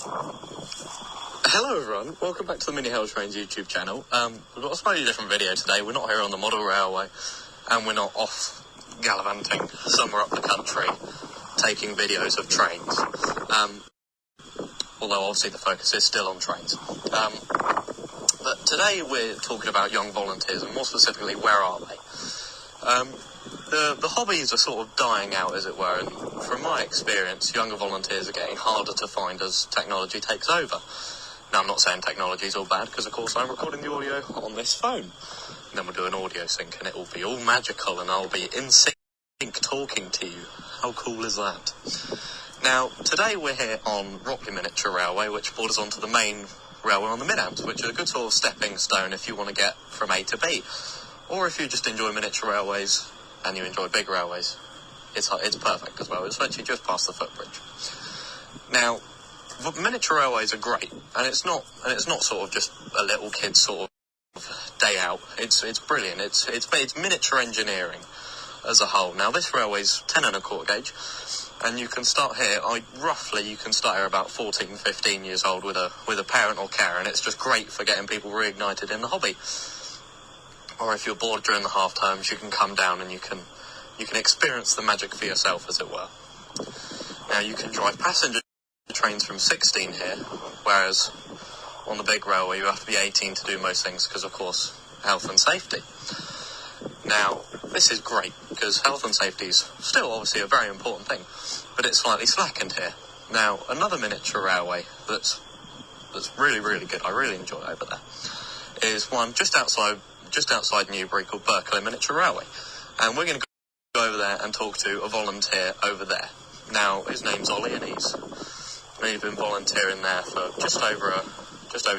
Hello everyone, welcome back to the Mini Hell Trains YouTube channel. We've got a slightly different video today. We're not here on the model railway and we're not off gallivanting somewhere up the country taking videos of trains. Although obviously the focus is still on trains. But today we're talking about young volunteers and more specifically, where are they? The hobbies are sort of dying out, as it were, and from my experience, younger volunteers are getting harder to find as technology takes over. Now, I'm not saying technology is all bad, because of course I'm recording the audio on this phone. And then we'll do an audio sync, and it will be all magical, and I'll be in sync talking to you. How cool is that? Now, today we're here on Ropley Miniature Railway, which borders onto the main railway on the Midlands, which is a good sort of stepping stone if you want to get from A to B. Or if you just enjoy miniature railways and you enjoy big railways, it's perfect as well. It's actually just past the footbridge. Now, miniature railways are great, and it's not sort of just a little kid's sort of day out. It's brilliant. It's miniature engineering as a whole. Now, this railway's 10 1/4 gauge, and you can start here. You can start here about 14, 15 years old with a parent or carer, and it's just great for getting people reignited in the hobby. Or if you're bored during the half terms, you can come down and you can experience the magic for yourself, as it were. Now, you can drive passenger trains from 16 here, whereas on the big railway you have to be 18 to do most things because, of course, health and safety. Now, this is great because health and safety is still obviously a very important thing, but it's slightly slackened here. Now, another miniature railway that's really, really good, I really enjoy over there, is one just outside Newbury called Berkeley Miniature Railway, and we're going to go over there and talk to a volunteer over there. Now, his name's Ollie, and he's been volunteering there for just over a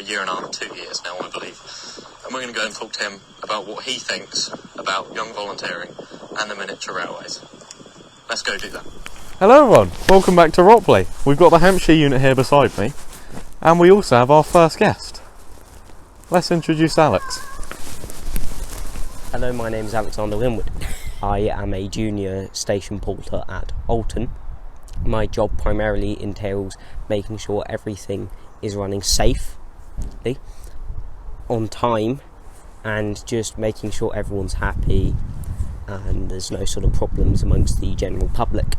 year and a half, 2 years now, I believe. And we're going to go and talk to him about what he thinks about young volunteering and the miniature railways. Let's go do that. Hello everyone, welcome back to Ropley. We've got the Hampshire unit here beside me, and we also have our first guest. Let's introduce Alex. Hello, my name is Alexander Winwood. I am a junior station porter at Alton. My job primarily entails making sure everything is running safely, on time, and just making sure everyone's happy and there's no sort of problems amongst the general public.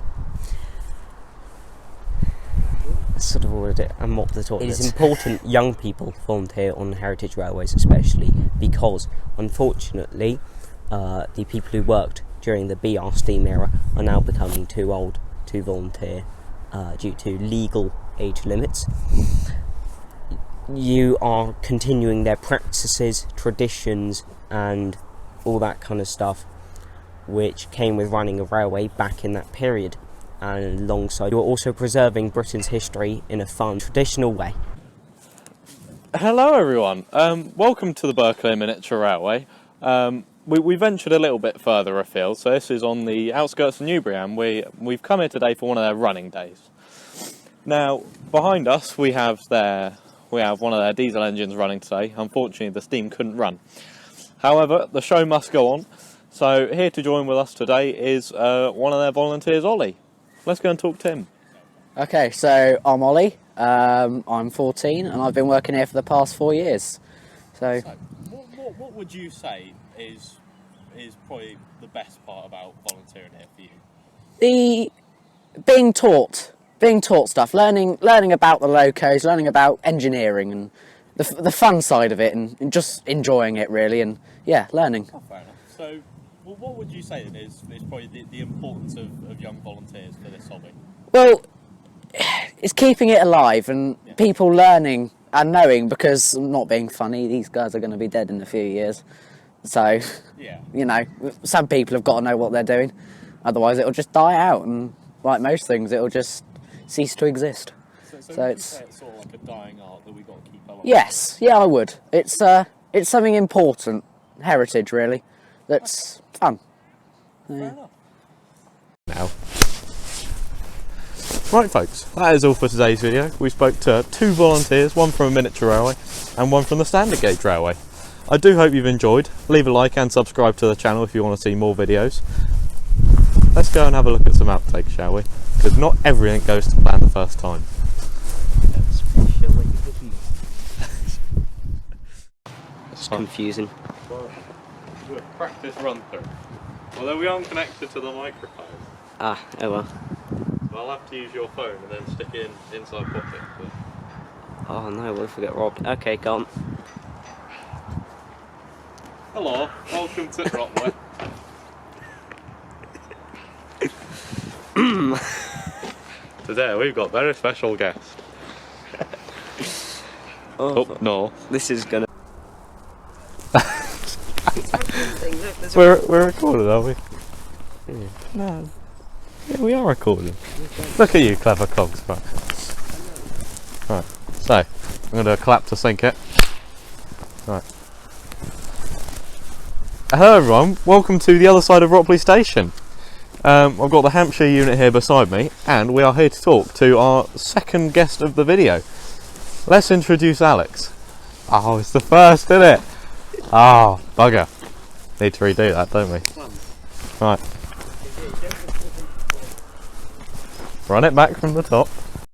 That's sort of all of it and what the talk is. It is important young people volunteer on heritage railways, especially because unfortunately the people who worked during the BR steam era are now becoming too old to volunteer due to legal age limits. You are continuing their practices, traditions and all that kind of stuff which came with running a railway back in that period, and alongside you're also preserving Britain's history in a fun, traditional way. Hello everyone, welcome to the Burghclere Miniature Railway. We ventured a little bit further afield, so this is on the outskirts of Newbury, and we've come here today for one of their running days. Now, behind us we have one of their diesel engines running today. Unfortunately, the steam couldn't run. However, the show must go on, so here to join with us today is one of their volunteers, Ollie. Let's go and talk to him. Okay, so I'm Ollie, I'm 14 and I've been working here for the past 4 years. So what would you say is probably the best part about volunteering here for you? Being taught stuff, learning about the locos, learning about engineering and the fun side of it, and just enjoying it really, and yeah, learning. Oh, fair enough. So, what would you say then is probably the importance of young volunteers for this hobby? Well, it's keeping it alive and people learning and knowing, because I'm not being funny, these guys are going to be dead in a few years. So, you know, some people have got to know what they're doing. Otherwise, it'll just die out, and like most things, it'll just cease to exist. So it's sort of like a dying art that we've got to keep alive. Yes, yeah, I would. It's something important, heritage really, that's fun. Fair enough. Now. Right folks, that is all for today's video. We spoke to 2 volunteers, one from a miniature railway and one from the standard gauge railway. I do hope you've enjoyed. Leave a like and subscribe to the channel if you want to see more videos. Let's go and have a look at some outtakes, shall we? Because not everything goes to plan the first time. Yes. It's confusing. Well, do a practice run through. Although we aren't connected to the microphone, Ah, oh well. so I'll have to use your phone and then stick it inside pocket. But... Oh no, what if we get robbed? Okay, go on. Hello, welcome to Ropley. Today we've got very special guest. Oh no. This is gonna... We're recording, are we? Yeah. No. Yeah, we are recording. Look at you, clever cogs. Right. Right. So, I'm going to do a clap to sync it. Right. Hello everyone, welcome to the other side of Ropley Station. I've got the Hampshire unit here beside me, and we are here to talk to our second guest of the video. Let's introduce Alex. Oh, it's the first, isn't it? Oh, bugger. Need to redo that, don't we? Right. Run it back from the top.